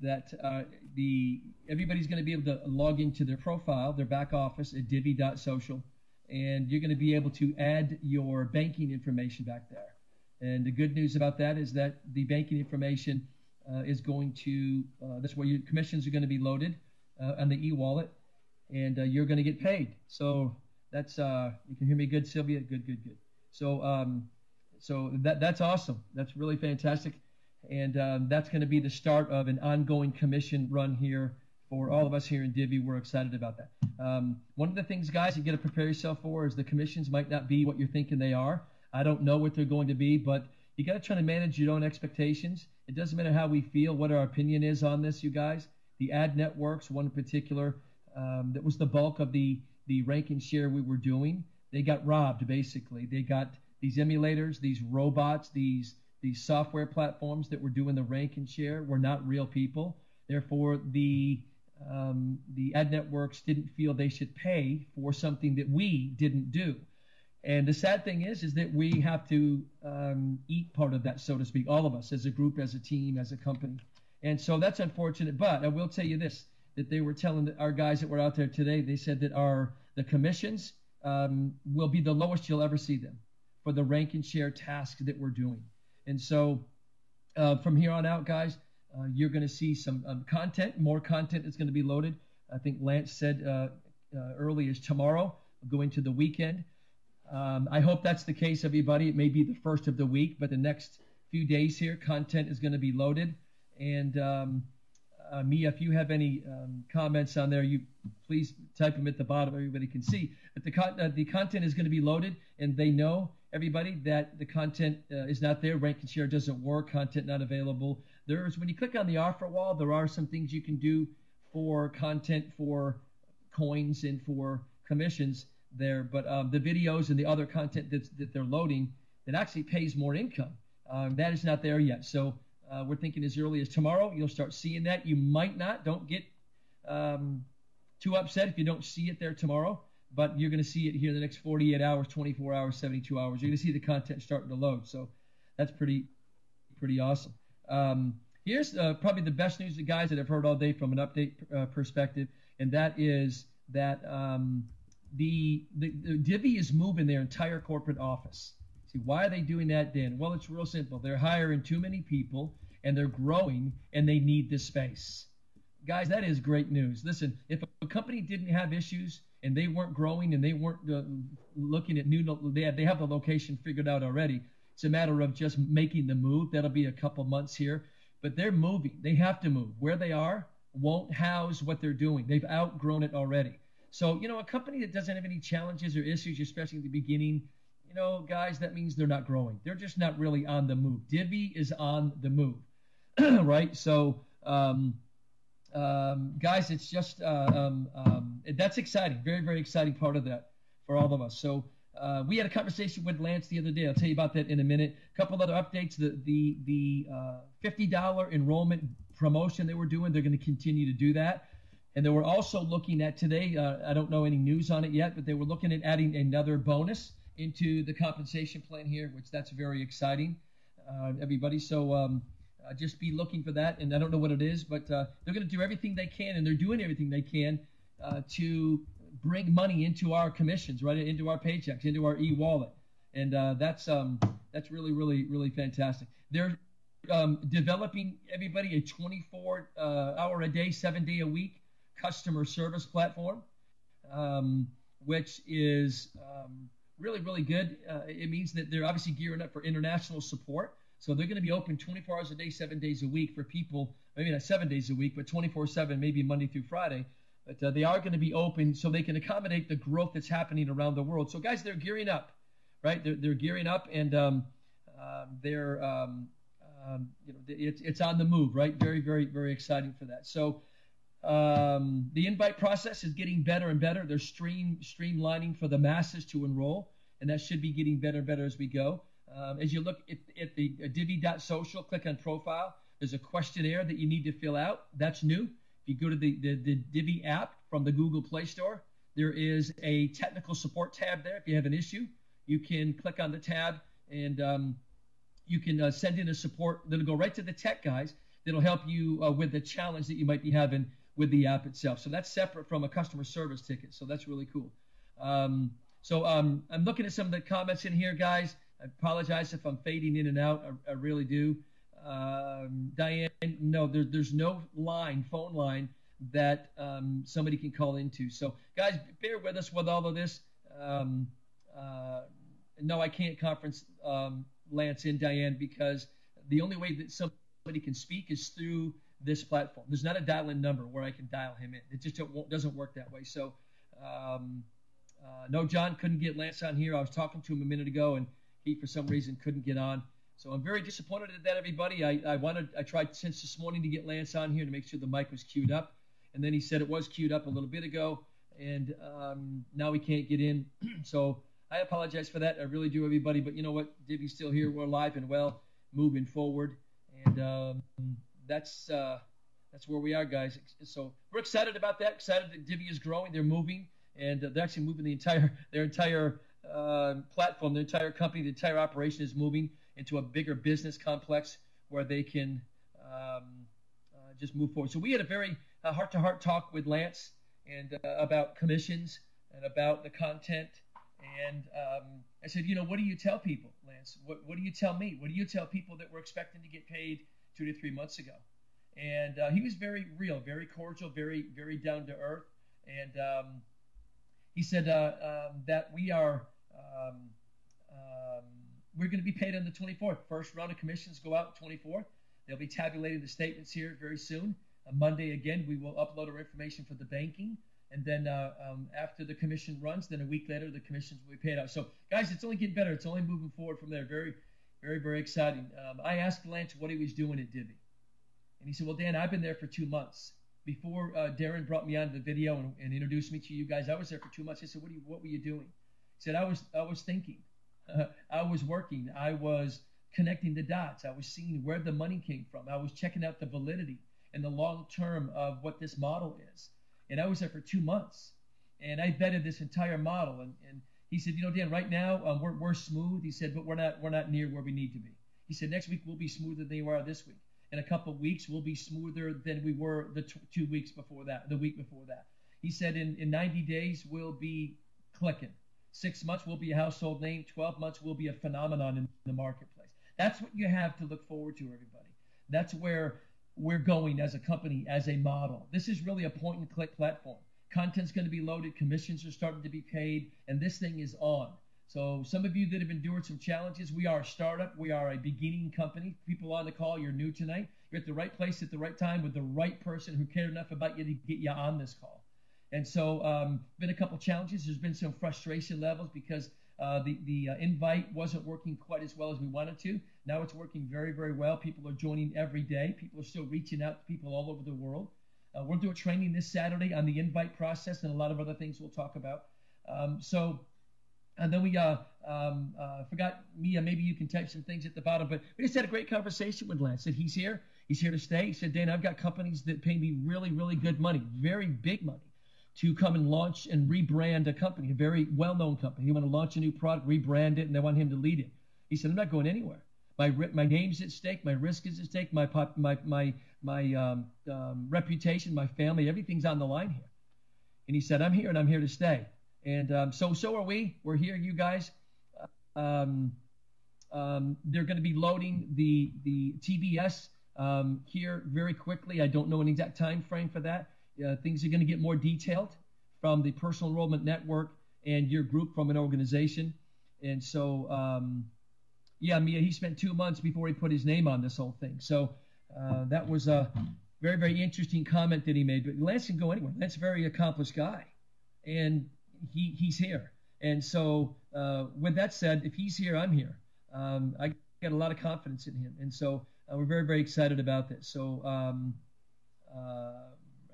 that everybody's going to be able to log into their profile, their back office at divvee.social, and you're going to be able to add your banking information back there. And the good news about that is that the banking information is going to, that's where your commissions are going to be loaded on the e-wallet, and you're going to get paid. So that's, you can hear me good, Sylvia? Good, good, good. So that's awesome. That's really fantastic. And that's going to be the start of an ongoing commission run here for all of us here in Divvee. We're excited about that. One of the things, guys, you got to prepare yourself for is the commissions might not be what you're thinking they are. I don't know what they're going to be, but you got to try to manage your own expectations. It doesn't matter how we feel, what our opinion is on this, you guys. The ad networks, one in particular, that was the bulk of the rank and share we were doing. They got robbed, basically. They got these emulators, these robots, these software platforms that were doing the rank and share were not real people. Therefore, the ad networks didn't feel they should pay for something that we didn't do. And the sad thing is that we have to eat part of that, so to speak, all of us, as a group, as a team, as a company. And so that's unfortunate. But I will tell you this, that they were telling our guys that were out there today, they said that the commissions will be the lowest you'll ever see them for the rank and share tasks that we're doing. And so from here on out, guys, you're going to see some content. More content is going to be loaded. I think Lance said early as tomorrow, going to the weekend. I hope that's the case, everybody. It may be the first of the week, but the next few days here, content is going to be loaded. And Mia, if you have any comments on there, you please type them at the bottom. Everybody can see. But the content is going to be loaded, and they know, everybody, that the content is not there. Rank and share doesn't work. Content not available. When you click on the offer wall, there are some things you can do for content, for coins, and for commissions there. But the videos and the other content that they're loading that actually pays more income, that is not there yet. So we're thinking as early as tomorrow, you'll start seeing that. You might not. Don't get too upset if you don't see it there tomorrow. But you're going to see it here in the next 48 hours, 24 hours, 72 hours. You're going to see the content starting to load. So that's pretty awesome. Here's probably the best news, the guys, that I've heard all day from an update perspective, and that is that the Divvee is moving their entire corporate office. See, why are they doing that, Dan? Well, it's real simple. They're hiring too many people, and they're growing, and they need the space. Guys, that is great news. Listen, if a company didn't have issues and they weren't growing and they weren't looking at they have the location figured out already. It's a matter of just making the move. That'll be a couple months here. But they're moving. They have to move. Where they are won't house what they're doing. They've outgrown it already. So, a company that doesn't have any challenges or issues, especially in the beginning, guys, that means they're not growing. They're just not really on the move. Divvee is on the move, right? So, guys, it's just that's exciting. Very, very exciting part of that for all of us. So we had a conversation with Lance the other day. I'll tell you about that in a minute. A couple other updates. The $50 enrollment promotion they were doing, they're going to continue to do that. And they were also looking at today, I don't know any news on it yet, but they were looking at adding another bonus into the compensation plan here, which that's very exciting, everybody. So just be looking for that. And I don't know what it is, but they're going to do everything they can, and they're doing everything they can to bring money into our commissions, right, into our paychecks, into our e-wallet. And that's really, really, really fantastic. They're developing, everybody, a 24-hour-a-day, 7-day-a-week customer service platform, which is really, really good. It means that they're obviously gearing up for international support. So they're going to be open 24 hours a day, 7 days a week for people, maybe not 7 days a week, but 24/7, maybe Monday through Friday. But they are going to be open so they can accommodate the growth that's happening around the world. So, guys, they're gearing up, right? They're gearing up, and it's on the move, right? Very, very, very exciting for that. So the invite process is getting better and better. They're streamlining for the masses to enroll, and that should be getting better and better as we go. As you look at the divvee.social, click on profile. There's a questionnaire that you need to fill out. That's new. If you go to the Divvee app from the Google Play Store, there is a technical support tab there. If you have an issue, you can click on the tab, and you can send in a support. That'll go right to the tech guys. that'll help you with the challenge that you might be having with the app itself. So that's separate from a customer service ticket. So that's really cool. I'm looking at some of the comments in here, guys. I apologize if I'm fading in and out. I really do. Diane, no, there's no phone line that somebody can call into. So, guys, bear with us with all of this. No, I can't conference Lance in, Diane, because the only way that somebody can speak is through this platform. There's not a dial-in number where I can dial him in. It just doesn't work that way. So, no, John couldn't get Lance on here. I was talking to him a minute ago, and he, for some reason, couldn't get on. So I'm very disappointed at that, everybody. I tried since this morning to get Lance on here to make sure the mic was queued up, and then he said it was queued up a little bit ago, and now he can't get in. So I apologize for that. I really do, everybody. But you know what? Divvy's still here. We're alive and well, moving forward, and that's where we are, guys. So we're excited about that. Excited that Divvee is growing. They're moving, and they're actually moving their entire platform, their entire company, the entire operation is moving into a bigger business complex where they can just move forward. So we had a very heart-to-heart talk with Lance and about commissions and about the content. And I said, what do you tell people, Lance? What do you tell me? What do you tell people that were expecting to get paid 2 to 3 months ago? And he was very real, very cordial, very, very down to earth. And he said that we're going to be paid on the 24th. First round of commissions go out 24th. They'll be tabulating the statements here very soon. Monday, again, we will upload our information for the banking. And then after the commission runs, then a week later, the commissions will be paid out. So, guys, it's only getting better. It's only moving forward from there. Very, very, very exciting. I asked Lance what he was doing at Divvee. And he said, well, Dan, I've been there for 2 months. Before Darren brought me onto the video and introduced me to you guys, I was there for 2 months. I said, what were you doing? He said, I was thinking. I was working. I was connecting the dots. I was seeing where the money came from. I was checking out the validity and the long term of what this model is. And I was there for 2 months. And I vetted this entire model. And he said, Dan, right now we're smooth. He said, but we're not near where we need to be. He said, next week we'll be smoother than we are this week. In a couple of weeks, we'll be smoother than we were the 2 weeks before that, the week before that. He said in 90 days, we'll be clicking. 6 months, we'll be a household name. 12 months, we'll be a phenomenon in the marketplace. That's what you have to look forward to, everybody. That's where we're going as a company, as a model. This is really a point-and-click platform. Content's going to be loaded. Commissions are starting to be paid, and this thing is on. So some of you that have endured some challenges, we are a startup. We are a beginning company. People on the call, you're new tonight. You're at the right place at the right time with the right person who cared enough about you to get you on this call. And so been a couple challenges. There's been some frustration levels because the invite wasn't working quite as well as we wanted to. Now it's working very, very well. People are joining every day. People are still reaching out to people all over the world. We'll do a training this Saturday on the invite process and a lot of other things we'll talk about. And then we forgot, Mia, maybe you can type some things at the bottom, but we just had a great conversation with Lance. Said he's here. He's here to stay. He said, Dan, I've got companies that pay me really, really good money, very big money, to come and launch and rebrand a company, a very well-known company. You want to launch a new product, rebrand it, and they want him to lead it. He said, I'm not going anywhere. My name's at stake. My risk is at stake. My reputation, my family, everything's on the line here. And he said, I'm here and I'm here to stay. And so are we. We're here, you guys. They're going to be loading the TBS here very quickly. I don't know an exact time frame for that. Things are going to get more detailed from the Personal Enrollment Network and your group from an organization. And so, Mia, he spent 2 months before he put his name on this whole thing. So that was a very, very interesting comment that he made. But Lance can go anywhere. Lance is a very accomplished guy. And he's here. And so with that said, if he's here, I'm here. I got a lot of confidence in him. And so we're very, very excited about this. So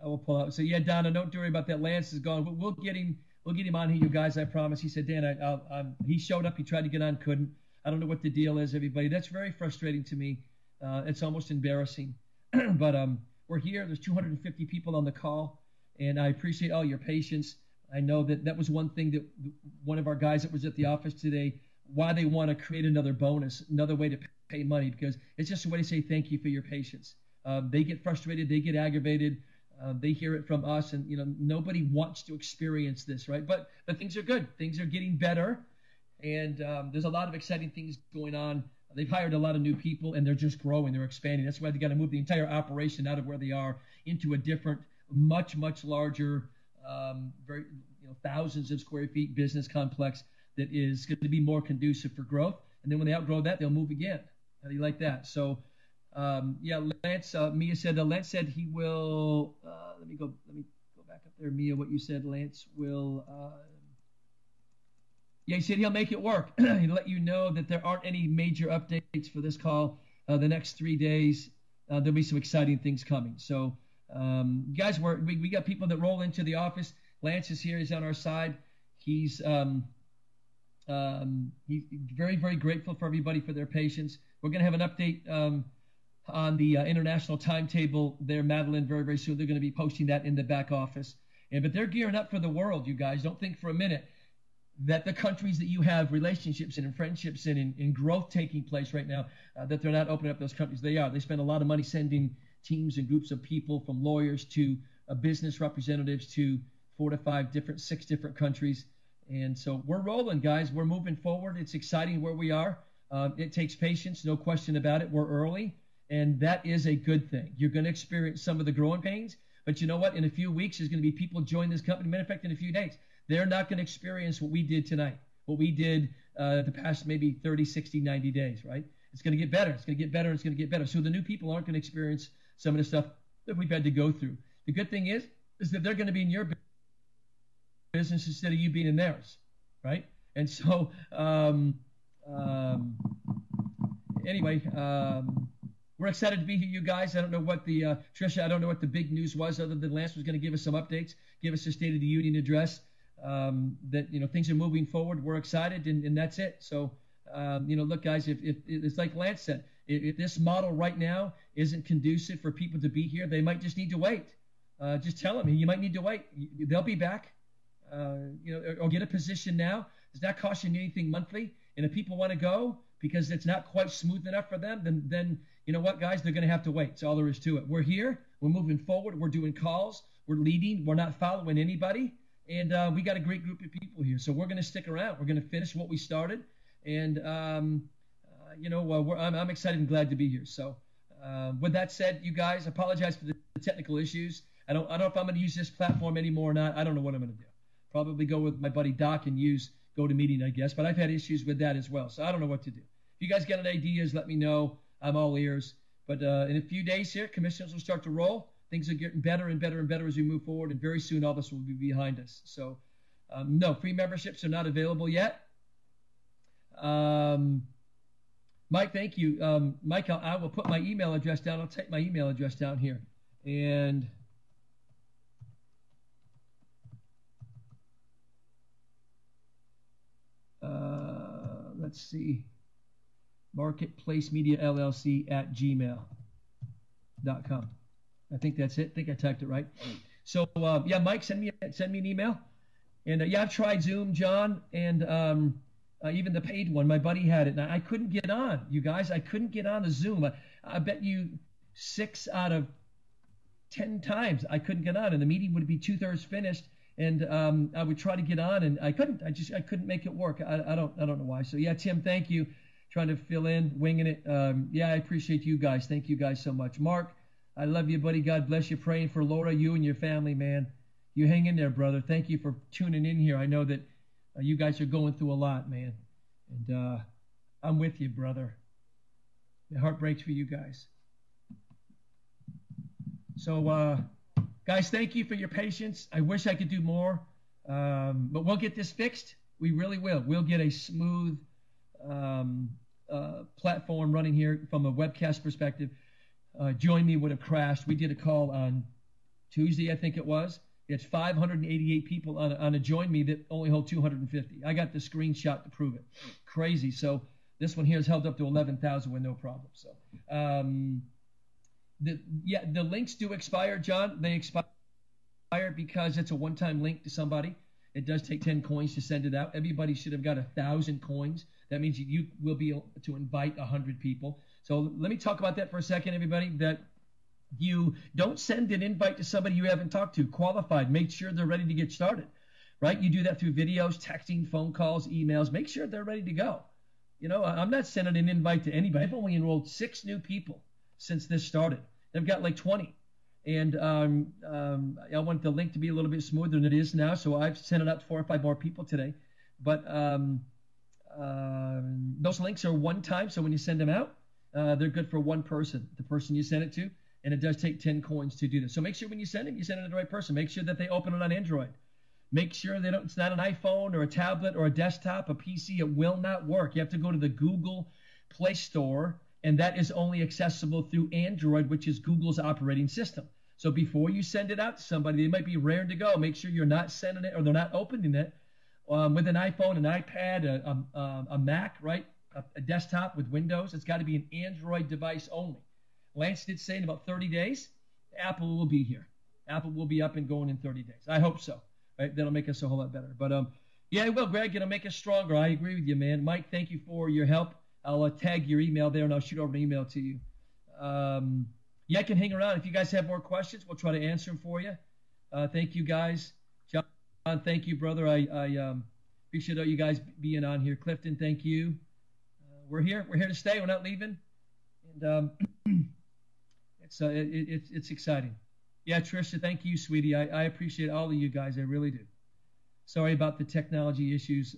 I will pull out. So yeah, Donna, don't worry about that. Lance is gone. We'll get him on here, you guys, I promise. He said, Dan, he showed up. He tried to get on, couldn't. I don't know what the deal is, everybody. That's very frustrating to me. It's almost embarrassing. But we're here. There's 250 people on the call. And I appreciate all your patience. I know that was one thing that one of our guys that was at the office today, why they want to create another bonus, another way to pay money, because it's just a way to say thank you for your patience. They get frustrated. They get aggravated. They hear it from us, and nobody wants to experience this, right? But things are good. Things are getting better, and there's a lot of exciting things going on. They've hired a lot of new people, and they're just growing. They're expanding. That's why they got to move the entire operation out of where they are into a different, much larger, very thousands of square feet business complex that is going to be more conducive for growth. And then when they outgrow that, they'll move again. How do you like that? So, Lance, Mia said, Lance said he will, let me go back up there. Mia, what you said, Lance will, he said he'll make it work. He'll let you know that there aren't any major updates for this call. The next 3 days, there'll be some exciting things coming. So, guys, we got people that roll into the office. Lance is here. He's on our side. He's very, very grateful for everybody for their patience. We're going to have an update on the international timetable there, Madeline, very, very soon. They're going to be posting that in the back office. But they're gearing up for the world, you guys. Don't think for a minute that the countries that you have relationships in and friendships in growth taking place right now, that they're not opening up those countries. They are. They spend a lot of money sending teams and groups of people, from lawyers to business representatives, to 4 to 5 different, 6 different countries. And so we're rolling, guys. We're moving forward. It's exciting where we are. It takes patience, no question about it. We're early, and that is a good thing. You're going to experience some of the growing pains, but you know what? In a few weeks, there's going to be people join this company. Matter of fact, in a few days, they're not going to experience what we did tonight, what we did the past maybe 30, 60, 90 days, right? It's going to get better. It's going to get better. It's going to get better. So the new people aren't going to experience some of the stuff that we've had to go through. The good thing is that they're going to be in your business instead of you being in theirs, right? And so anyway, we're excited to be here, you guys. I don't know what Tricia, I don't know what the big news was, other than Lance was going to give us some updates, give us a State of the Union address, that things are moving forward. We're excited, and that's it. So look, guys, if it's like Lance said, if this model right now isn't conducive for people to be here, they might just need to wait. Just tell them you might need to wait. They'll be back. Or get a position now. It's not costing you anything monthly. And if people want to go because it's not quite smooth enough for them, then you know what, guys, they're going to have to wait. That's all there is to it. We're here. We're moving forward. We're doing calls. We're leading. We're not following anybody. And we got a great group of people here. So we're going to stick around. We're going to finish what we started. And, I'm excited and glad to be here. So with that said, you guys, apologize for the technical issues. I don't know if I'm going to use this platform anymore or not. I don't know what I'm going to do. Probably go with my buddy Doc and use GoToMeeting, I guess. But I've had issues with that as well. So I don't know what to do. If you guys got any ideas, let me know. I'm all ears. But in a few days here, commissions will start to roll. Things are getting better and better and better as we move forward. And very soon, all this will be behind us. So, no, free memberships are not available yet. Mike, thank you. Mike, I will put my email address down. I'll take my email address down here. And let's see, marketplacemediallc@gmail.com. I think that's it. I think I typed it right. So, Mike, send me an email. And, I've tried Zoom, John, and even the paid one. My buddy had it, and I couldn't get on, you guys. I couldn't get on the Zoom. I bet you 6 out of 10 times I couldn't get on, and the meeting would be 2/3 finished. And I would try to get on, and I couldn't. I couldn't make it work. I don't know why. So Tim, thank you. Trying to fill in, winging it. I appreciate you guys. Thank you guys so much. Mark, I love you, buddy. God bless you. Praying for Laura, you and your family, man. You hang in there, brother. Thank you for tuning in here. I know that you guys are going through a lot, man. And I'm with you, brother. My heart breaks for you guys. So, guys, thank you for your patience. I wish I could do more, but we'll get this fixed. We really will. We'll get a smooth platform running here from a webcast perspective. Join Me would have crashed. We did a call on Tuesday, I think it was. It's 588 people on a Join Me that only hold 250. I got the screenshot to prove it. Crazy. So this one here is held up to 11,000 with no problem. So the links do expire, John. They expire because it's a one-time link to somebody. It does take 10 coins to send it out. Everybody should have got 1,000 coins. That means you will be able to invite 100 people. So let me talk about that for a second, everybody. That You don't send an invite to somebody you haven't talked to, qualified. Make sure they're ready to get started, right? You do that through videos, texting, phone calls, emails. Make sure they're ready to go. I'm not sending an invite to anybody. I've only enrolled 6 new people since this started. They've got like 20. And I want the link to be a little bit smoother than it is now, so I've sent it out to 4 or 5 more people today. But those links are one time, so when you send them out, they're good for one person, the person you send it to, and it does take 10 coins to do this. So make sure when you send it to the right person. Make sure that they open it on Android. Make sure it's not an iPhone or a tablet or a desktop, a PC. It will not work. You have to go to the Google Play Store, and that is only accessible through Android, which is Google's operating system. So before you send it out to somebody, they might be raring to go. Make sure you're not sending it or they're not opening it with an iPhone, an iPad, a Mac, right? A desktop with Windows. It's got to be an Android device only. Lance did say in about 30 days, Apple will be here. Apple will be up and going in 30 days. I hope so. Right? That'll make us a whole lot better. But yeah, it will, Greg. It'll make us stronger. I agree with you, man. Mike, thank you for your help. I'll tag your email there, and I'll shoot over an email to you. Yeah, I can hang around. If you guys have more questions, we'll try to answer them for you. Thank you, guys. John, thank you, brother. I appreciate all you guys being on here. Clifton, thank you. We're here. We're here to stay. We're not leaving. And it's exciting. Yeah, Trisha, thank you, sweetie. I appreciate all of you guys. I really do. Sorry about the technology issues.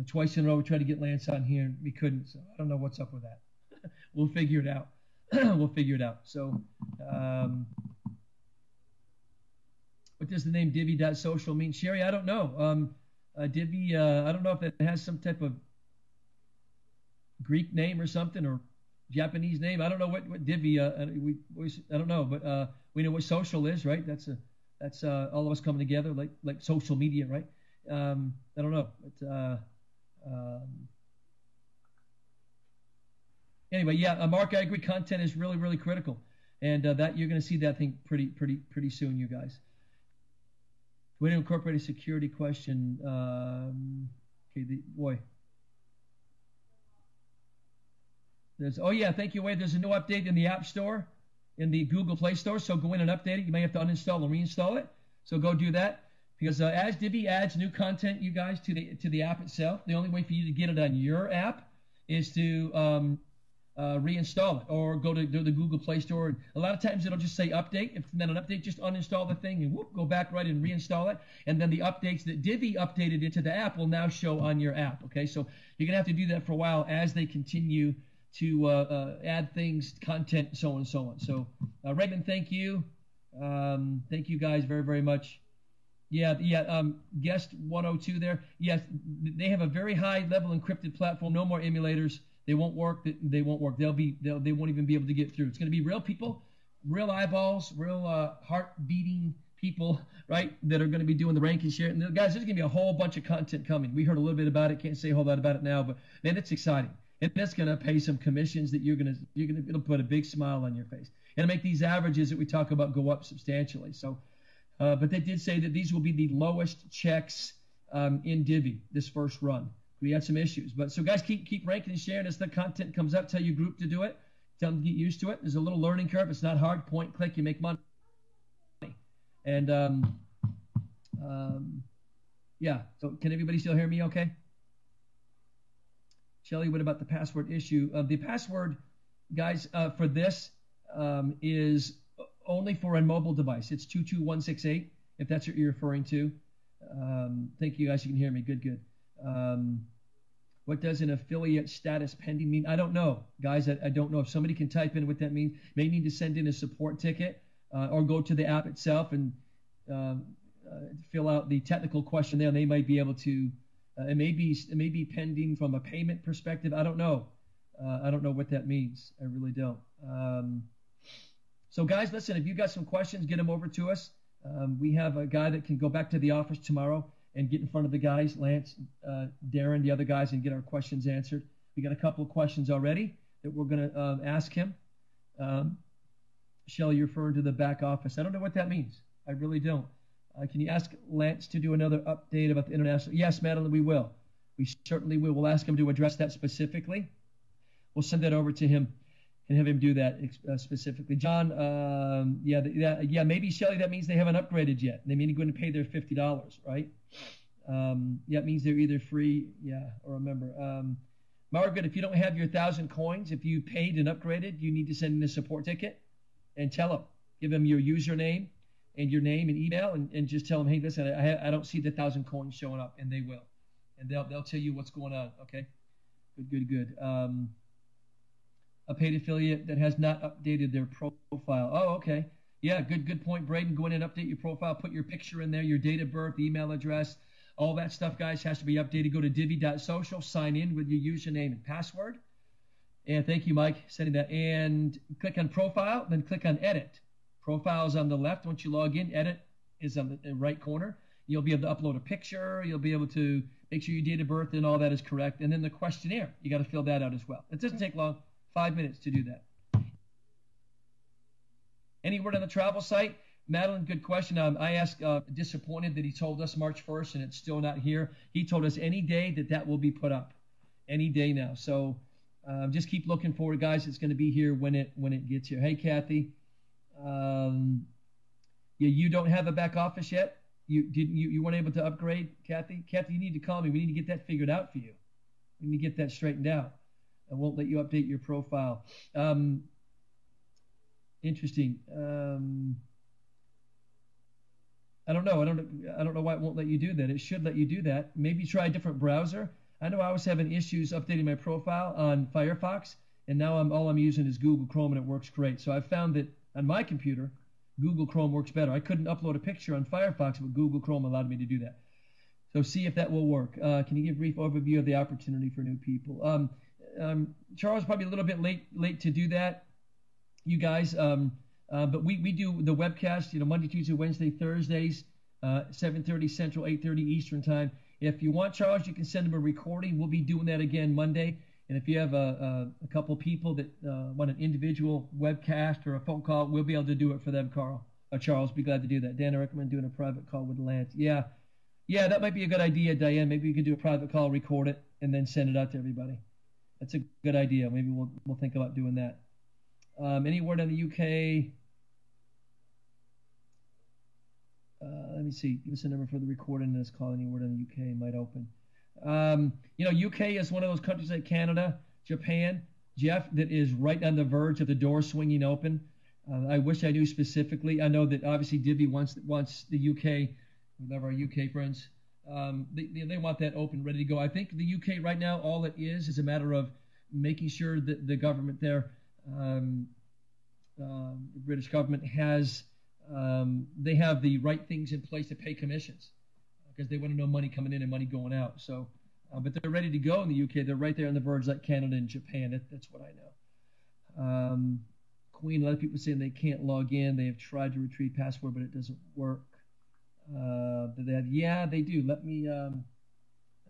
Twice in a row we tried to get Lance on here and we couldn't. So I don't know what's up with that. We'll figure it out. We'll figure it out. So what does the name Divvee.social mean? Sherry, I don't know. Divvee, I don't know if it has some type of Greek name or something or Japanese name. I don't know what Divvee. I don't know, but we know what social is, right? That's all of us coming together, like social media, right? I don't know, but anyway, yeah, Mark, I agree. Content is really, really critical, and that you're going to see that thing pretty soon, you guys. Way to incorporate a security question. Okay, boy. Oh yeah, thank you, Wade. There's a new update in the App Store, in the Google Play Store. So go in and update it. You may have to uninstall and reinstall it. So go do that. Because as Divvee adds new content, you guys, to the app itself, the only way for you to get it on your app is to reinstall it or go to the Google Play Store. A lot of times it'll just say update. If it's not an update, just uninstall the thing and whoop, go back right and reinstall it. And then the updates that Divvee updated into the app will now show on your app. Okay, so you're gonna have to do that for a while as they continue to add things, content, so on and so on. So Raymond, thank you. Thank you guys very, very much. Yeah. Guest 102 there. Yes, they have a very high level encrypted platform. No more emulators. They won't work. They won't work. They won't even be able to get through. It's going to be real people, real eyeballs, real heart beating people, right? That are going to be doing the ranking share. And guys, there's going to be a whole bunch of content coming. We heard a little bit about it. Can't say a whole lot about it now, but man, it's exciting. And that's going to pay some commissions that it'll put a big smile on your face. And make these averages that we talk about go up substantially. So. But they did say that these will be the lowest checks in Divvee this first run. We had some issues, but so guys, keep ranking and sharing as the content comes up. Tell your group to do it. Tell them to get used to it. There's a little learning curve. It's not hard. Point, click, you make money. And yeah. So can everybody still hear me? Okay. Shelly, what about the password issue? The password, guys, for this is only for a mobile device. It's 22168, if that's what you're referring to. Thank you guys. You can hear me. Good. What does an affiliate status pending mean? I don't know, guys. I don't know. If somebody can type in what that means, may need to send in a support ticket or go to the app itself and fill out the technical question there. And they might be able to. It may be pending from a payment perspective. I don't know. I don't know what that means. I really don't. So guys, listen, if you got some questions, get them over to us. We have a guy that can go back to the office tomorrow and get in front of the guys, Lance, Darren, the other guys, and get our questions answered. We got a couple of questions already that we're going to ask him. Shelley, you're referring to the back office. I don't know what that means. I really don't. Can you ask Lance to do another update about the international? Yes, Madeline, we will. We certainly will. We'll ask him to address that specifically. We'll send that over to him. and have him do that specifically. John, yeah, maybe Shelly, that means they haven't upgraded yet. They mean to go and pay their $50, right? Yeah, it means they're either free, or a member. Margaret, if you don't have your 1,000 coins, if you paid and upgraded, you need to send in a support ticket and tell them. Give them your username and your name and email, and just tell them, hey, listen, I don't see the 1,000 coins showing up, and they will. And they'll tell you what's going on, okay? Good. A paid affiliate that has not updated their profile. Oh, okay. Yeah, good point, Braden. Go in and update your profile. Put your picture in there, your date of birth, email address. All that stuff, guys, has to be updated. Go to divvee.social, sign in with your username and password. And thank you, Mike, sending that. And click on profile, then click on edit. Profile is on the left. Once you log in, edit is on the right corner. You'll be able to upload a picture. You'll be able to make sure your date of birth and all that is correct. And then the questionnaire, you got to fill that out as well. It doesn't take long, 5 minutes to do that. Any word on the travel site? Madeline, good question. I asked, disappointed that he told us March 1st and it's still not here. He told us any day that will be put up, any day now. So just keep looking forward, guys. It's going to be here when it gets here. Hey, Kathy, you don't have a back office yet? You weren't able to upgrade, Kathy? Kathy, you need to call me. We need to get that figured out for you. We need to get that straightened out. I won't let you update your profile. Interesting. I don't know. I don't know why it won't let you do that. It should let you do that. Maybe try a different browser. I know I was having issues updating my profile on Firefox, and now all I'm using is Google Chrome, and it works great. So I found that on my computer, Google Chrome works better. I couldn't upload a picture on Firefox, but Google Chrome allowed me to do that. So see if that will work. Can you give a brief overview of the opportunity for new people? Charles, probably a little bit late to do that, you guys. But we do the webcast, Monday, Tuesday, Wednesday, Thursdays, 7:30 Central, 8:30 Eastern time. If you want, Charles, you can send them a recording. We'll be doing that again Monday. And if you have a couple people that want an individual webcast or a phone call, we'll be able to do it for them, Charles. Be glad to do that. Dan, I recommend doing a private call with Lance. Yeah, that might be a good idea, Diane. Maybe you could do a private call, record it, and then send it out to everybody. That's a good idea. Maybe we'll think about doing that. Any word on the UK? Let me see. Give us a number for the recording of this call. Any word on the UK might open. UK is one of those countries like Canada, Japan, Jeff, that is right on the verge of the door swinging open. I wish I knew specifically. I know that obviously Divvee wants the UK, we love our UK friends. They want that open, ready to go. I think the UK right now, all it is a matter of making sure that the government there, the British government has, they have the right things in place to pay commissions because they want to know money coming in and money going out. So, but they're ready to go in the UK. They're right there on the verge like Canada and Japan. That's what I know. Queen, a lot of people saying they can't log in. They have tried to retrieve password, but it doesn't work. They do. Let me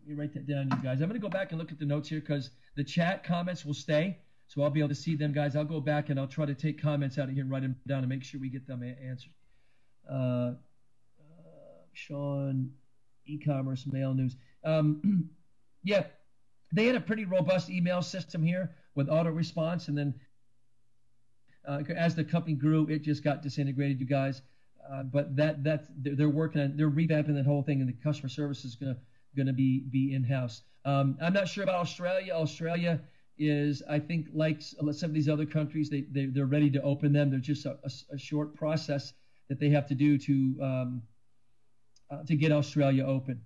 write that down, you guys. I'm going to go back and look at the notes here because the chat comments will stay. So I'll be able to see them, guys. I'll go back and I'll try to take comments out of here and write them down and make sure we get them answered. Sean, e-commerce, mail news. Yeah, they had a pretty robust email system here with auto response, and then as the company grew, it just got disintegrated, you guys. But they're working on, they're revamping that whole thing, and the customer service is gonna be in-house. I'm not sure about Australia. Australia is, I think, like some of these other countries, they're ready to open them. There's just a short process that they have to do to get Australia open.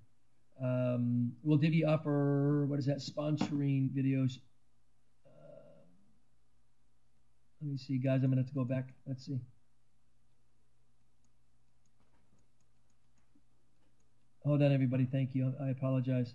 Will Divvee offer, what is that, sponsoring videos? Let me see, guys. I'm going to have to go back. Let's see. Hold on, everybody. Thank you. I apologize.